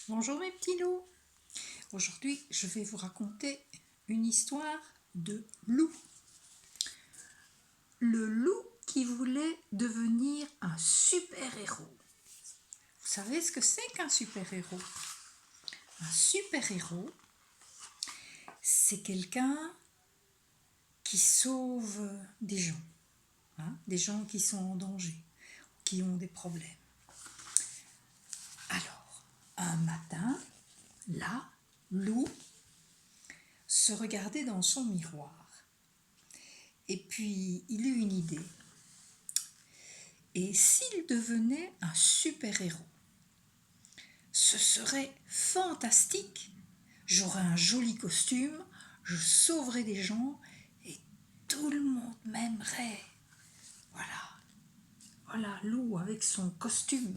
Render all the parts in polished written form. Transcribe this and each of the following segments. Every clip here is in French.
Bonjour mes petits loups. Aujourd'hui, je vais vous raconter une histoire de loup. Le loup qui voulait devenir un super-héros. Vous savez ce que c'est qu'un super-héros? Un super-héros, c'est quelqu'un qui sauve des gens, des gens qui sont en danger, qui ont des problèmes. Alors, un matin, là, loup se regardait dans son miroir. Et puis, il eut une idée. Et s'il devenait un super-héros? Ce serait fantastique. J'aurais un joli costume, je sauverais des gens et tout le monde m'aimerait. Voilà loup avec son costume.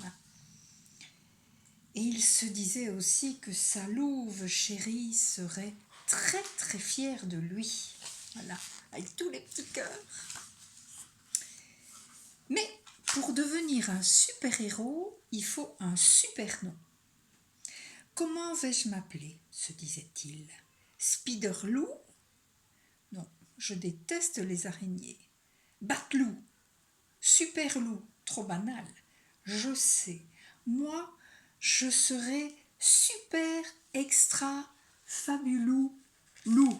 Et il se disait aussi que sa louve chérie serait très très fière de lui. Voilà, avec tous les petits cœurs. Mais pour devenir un super-héros, il faut un super nom. Comment vais-je m'appeler? Se disait-il. Spider-Loup? Non, je déteste les araignées. Bat-Loup? Super-Loup? Trop banal. Je sais, moi, je serai super extra fabuleux loup.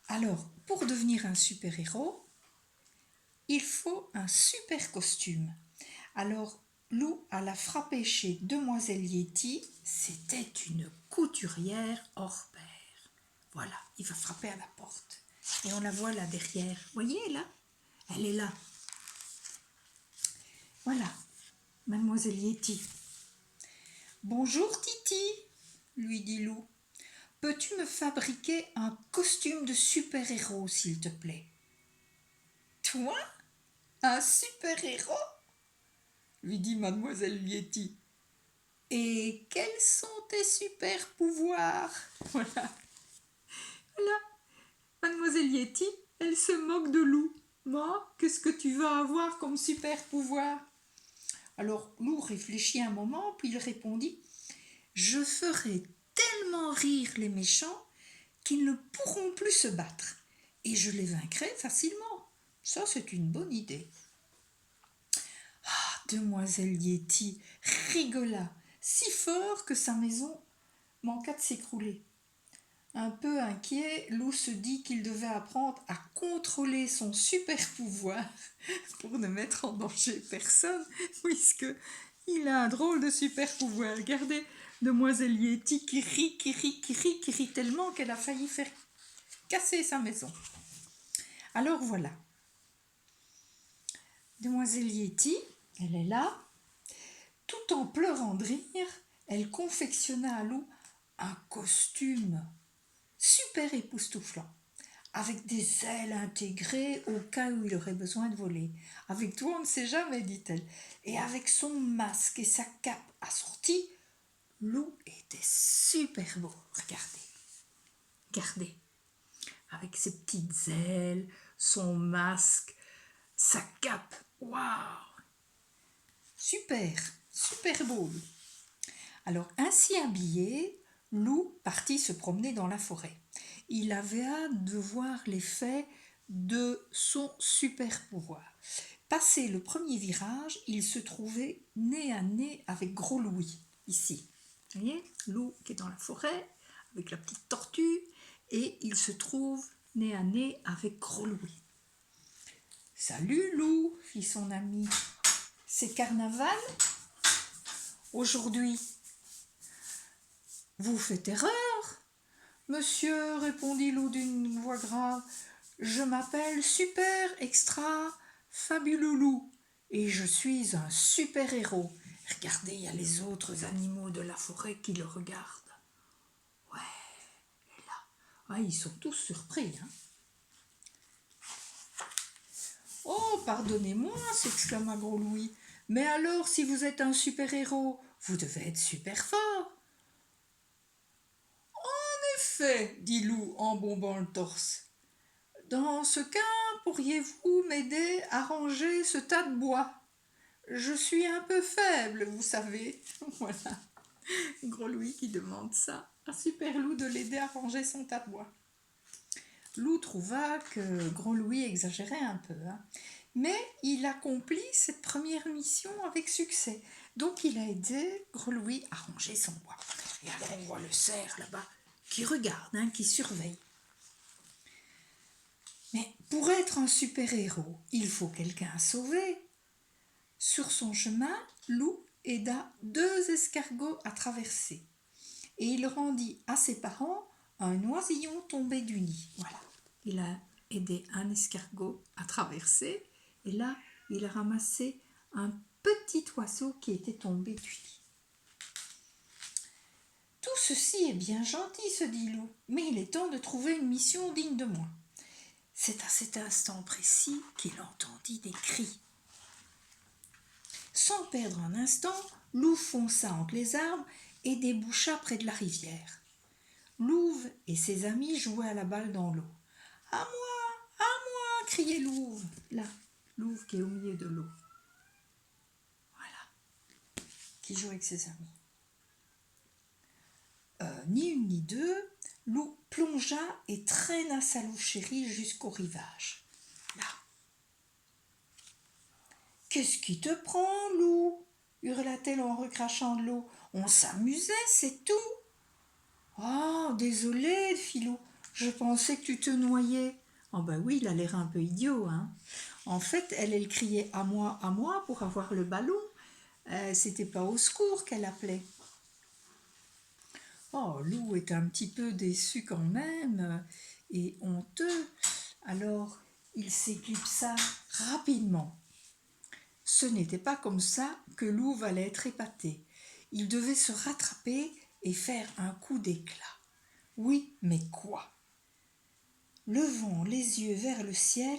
Alors, pour devenir un super-héros, il faut un super costume. Alors, Lou alla frapper chez Demoiselle Yeti. C'était une couturière hors pair. Voilà, il va frapper à la porte. Et on la voit là derrière. Voyez là? Elle est là. Voilà, Mademoiselle Yeti. Bonjour Titi, lui dit Lou. Peux-tu me fabriquer un costume de super-héros, s'il te plaît? Toi? Un super-héros? Lui dit Mademoiselle Yeti. Et quels sont tes super pouvoirs? Voilà. Mademoiselle Yeti, elle se moque de Lou. Moi, qu'est-ce que tu vas avoir comme super pouvoir? Alors Lou réfléchit un moment, puis il répondit: je ferai tellement rire les méchants qu'ils ne pourront plus se battre, et je les vaincrai facilement. Ça, c'est une bonne idée. Demoiselle Yeti rigola si fort que sa maison manqua de s'écrouler. Un peu inquiet, Lou se dit qu'il devait apprendre à contrôler son super pouvoir pour ne mettre en danger personne, puisque il a un drôle de super pouvoir. Regardez Demoiselle Yeti qui rit tellement qu'elle a failli faire casser sa maison. Alors voilà. Demoiselle Yeti, elle est là. Tout en pleurant de rire, elle confectionna à Lou un costume super époustouflant, avec des ailes intégrées au cas où il aurait besoin de voler. Avec toi, on ne sait jamais, dit-elle. Et avec son masque et sa cape assortie, Lou était super beau. Regardez. Avec ses petites ailes, son masque, sa cape. Waouh! Super beau. Alors, ainsi habillé, Lou partit se promener dans la forêt. Il avait hâte de voir l'effet de son super pouvoir. Passé le premier virage, il se trouvait nez à nez avec Gros Louis, ici. Vous voyez, Lou qui est dans la forêt, avec la petite tortue, et il se trouve nez à nez avec Gros Louis. Salut Lou, fit son ami. C'est carnaval aujourd'hui? Vous faites erreur, monsieur, répondit Lou d'une voix grave. Je m'appelle Super Extra Fabuleux Loup et je suis un super héros. Regardez, il y a les autres animaux de la forêt qui le regardent. Ouais, et là, ils sont tous surpris. Oh, pardonnez-moi, s'exclama Gros Louis. Mais alors, si vous êtes un super héros, vous devez être super fort. En effet, dit Lou en bombant le torse. Dans ce cas, pourriez-vous m'aider à ranger ce tas de bois? Je suis un peu faible, vous savez. Voilà. Gros Louis qui demande ça à Super Lou de l'aider à ranger son tas de bois. Lou trouva que Gros Louis exagérait un peu, hein. Mais il accomplit cette première mission avec succès. Donc il a aidé Gros Louis à ranger son bois. Et alors on voit le cerf là-bas qui regarde, hein, qui surveille. Mais pour être un super-héros, il faut quelqu'un à sauver. Sur son chemin, Lou aida 2 escargots à traverser. Et il rendit à ses parents un oisillon tombé du nid. Voilà, il a aidé un escargot à traverser. Et là, il a ramassé un petit oiseau qui était tombé du nid. Tout ceci est bien gentil, se dit Lou, mais il est temps de trouver une mission digne de moi. C'est à cet instant précis qu'il entendit des cris. Sans perdre un instant, Lou fonça entre les arbres et déboucha près de la rivière. Louve et ses amis jouaient à la balle dans l'eau. « À moi !» criait Louve. Là, Louve qui est au milieu de l'eau. Voilà, qui joue avec ses amis. Ni une ni deux, Lou plongea et traîna sa louve chérie jusqu'au rivage. Là. « Qu'est-ce qui te prend, Lou ?» hurla-t-elle en recrachant de l'eau. « On s'amusait, c'est tout. »« Oh, désolée, Philou, je pensais que tu te noyais. » Oh ben oui, il a l'air un peu idiot, hein. En fait, elle criait à moi pour avoir le ballon. C'était pas au secours qu'elle appelait. Oh, Lou est un petit peu déçu quand même et honteux. Alors, il s'éclipsa rapidement. Ce n'était pas comme ça que Lou allait être épaté. Il devait se rattraper et faire un coup d'éclat. Oui, mais quoi? Levant les yeux vers le ciel,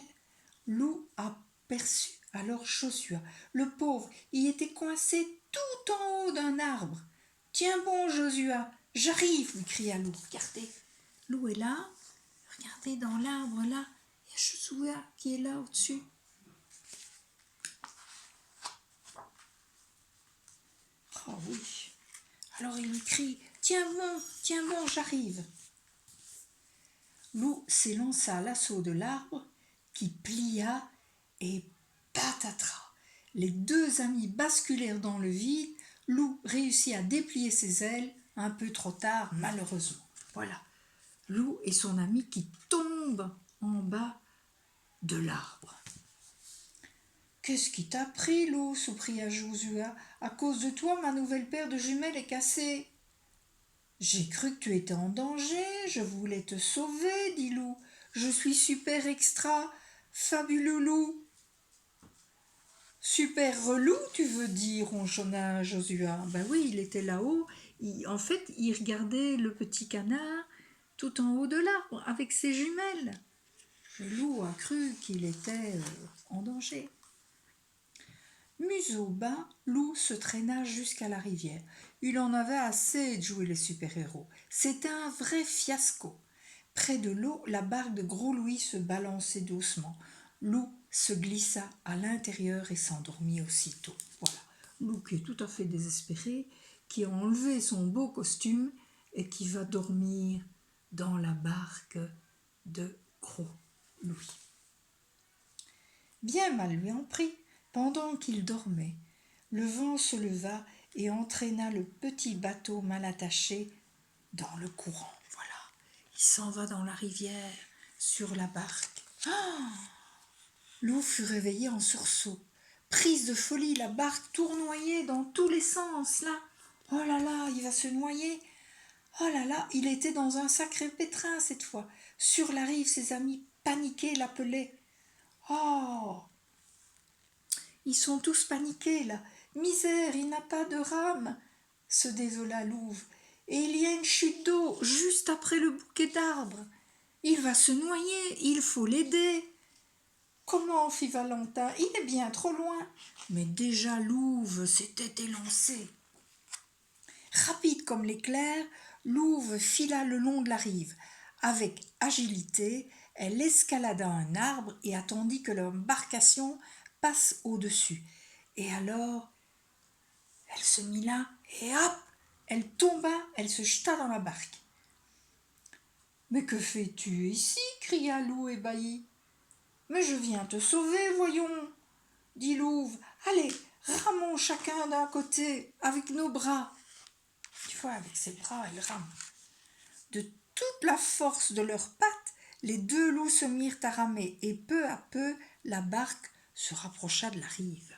Lou aperçut alors Joshua. Le pauvre y était coincé tout en haut d'un arbre. « Tiens bon, Joshua, j'arrive !» lui cria Lou. « Regardez, Lou est là. Regardez dans l'arbre là. Il y a Joshua qui est là au-dessus. » Oh oui. Alors il lui crie « Tiens bon, j'arrive !» Lou s'élança à l'assaut de l'arbre qui plia et patatras. Les 2 amis basculèrent dans le vide. Lou réussit à déplier ses ailes, un peu trop tard, malheureusement. Voilà, Lou et son ami qui tombent en bas de l'arbre. « Qu'est-ce qui t'a pris, Lou ?» soupria Joshua. « À cause de toi, ma nouvelle paire de jumelles est cassée. »« J'ai cru que tu étais en danger, je voulais te sauver, dit Lou. Je suis super extra, fabuleux Lou. »« Super relou, tu veux dire ?» ronchonna Joshua. Ben oui, il était là-haut. En fait, il regardait le petit canard tout en haut de l'arbre avec ses jumelles. Et Lou a cru qu'il était en danger. Museau bas, Lou se traîna jusqu'à la rivière. Il en avait assez de jouer les super-héros. C'était un vrai fiasco. Près de l'eau, la barque de Gros Louis se balançait doucement. Lou se glissa à l'intérieur et s'endormit aussitôt. Voilà, Lou qui est tout à fait désespéré, qui a enlevé son beau costume et qui va dormir dans la barque de Gros Louis. Bien mal lui en prit. Pendant qu'il dormait, le vent se leva et entraîna le petit bateau mal attaché dans le courant. Voilà, il s'en va dans la rivière, sur la barque. Ah! Lou fut réveillée en sursaut. Prise de folie, la barque tournoyait dans tous les sens, là. Oh là là, il va se noyer. Oh là là, il était dans un sacré pétrin cette fois. Sur la rive, ses amis paniqués l'appelaient. Oh! Ils sont tous paniqués, là. Misère, il n'a pas de rame, se désola Louve. Et il y a une chute d'eau juste après le bouquet d'arbres. Il va se noyer, il faut l'aider. Comment, fit Valentin, il est bien trop loin. Mais déjà Louve s'était élancé. Rapide comme l'éclair, Louve fila le long de la rive. Avec agilité, elle escalada un arbre et attendit que l'embarcation passe au-dessus. Et alors, elle se mit là et hop, elle tomba, elle se jeta dans la barque. « Mais que fais-tu ici ?» cria Loup ébahi. « Mais je viens te sauver, voyons !» dit Louve. « Allez, ramons chacun d'un côté avec nos bras. » Tu vois, avec ses bras, elle rame. De toute la force de leurs pattes, les deux loups se mirent à ramer et peu à peu, la barque se rapprocha de la rive.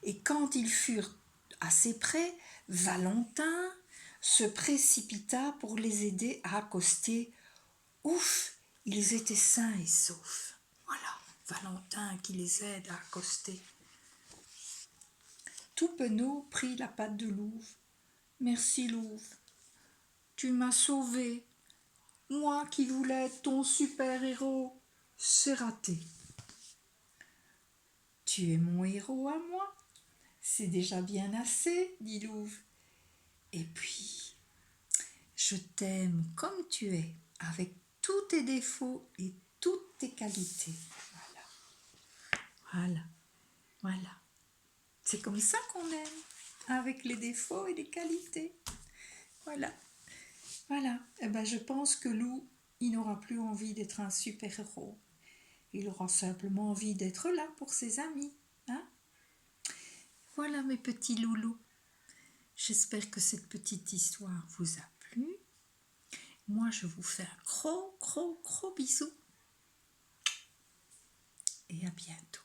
Et quand ils furent assez près, Valentin se précipita pour les aider à accoster. Ouf, ils étaient sains et saufs. Voilà, Valentin qui les aide à accoster. Tout penaud prit la patte de Louve. « Merci Louve, tu m'as sauvé. Moi qui voulais être ton super-héros, c'est raté. » « Tu es mon héros à moi, c'est déjà bien assez, » dit Louve. « Et puis, je t'aime comme tu es, avec tous tes défauts et toutes tes qualités. » Voilà, voilà. C'est comme ça qu'on aime, avec les défauts et les qualités. Voilà, voilà. Eh ben, je pense que Loup, il n'aura plus envie d'être un super-héros. Il aura simplement envie d'être là pour ses amis. Hein? Voilà mes petits loulous. J'espère que cette petite histoire vous a plu. Moi, je vous fais un gros bisou. Et à bientôt.